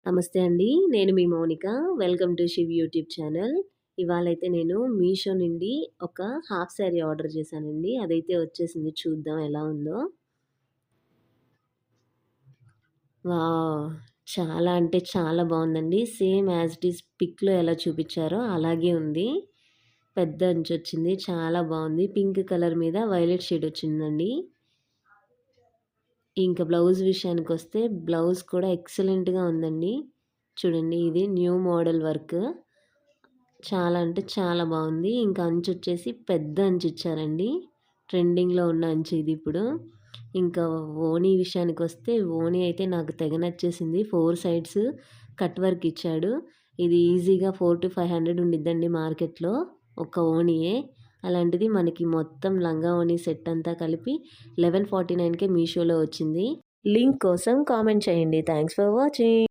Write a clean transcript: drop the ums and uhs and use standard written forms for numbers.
నమస్తే అండి. నేను మీ Mounika. Welcome to Shiv YouTube channel. ఇవాళైతే నేను మీషో నుండి ఒక హాఫ్ శారీ ఆర్డర్ చేశానండి. అదైతే వచ్చేసింది. చూద్దాం ఎలా ఉందో. వావ్! చాలా అంటే చాలా బావుందండి. సేమ్ యాజ్ ఇట్ ఈజ్ పిక్‌లో ఎలా చూపిచ్చారో అలాగే ఉంది. పెద్ద అంచొచ్చింది. చాలా బావుంది. పింక్ కలర్ మీద వైలెట్ షేడ్ వచ్చిందండి. ఇంక బ్లౌజ్ విషయానికొస్తే బ్లౌజ్ కూడా ఎక్సలెంట్‌గా ఉందండి. చూడండి ఇది న్యూ మోడల్ వర్క్. చాలా అంటే చాలా బావుంది. ఇంకా అంచొచ్చేసి పెద్ద అంచిచ్చారండి. ట్రెండింగ్‌లో ఉన్న అంచు ఇది ఇప్పుడు. ఇంకా ఓణీ విషయానికొస్తే ఓణీ అయితే నాకు తెగ నచ్చేసింది. 4 సైడ్స్ కట్ వర్క్ ఇచ్చాడు. ఇది ఈజీగా 400-500 ఉండిద్దండి మార్కెట్‌లో ఒక్క ఓణీయే. అలాంటిది మనకి మొత్తం లంగా ఓణీ సెట్ అంతా కలిపి 1149కే మీషోలో వచ్చింది. లింక్ కోసం కామెంట్ చేయండి. Thanks for watching.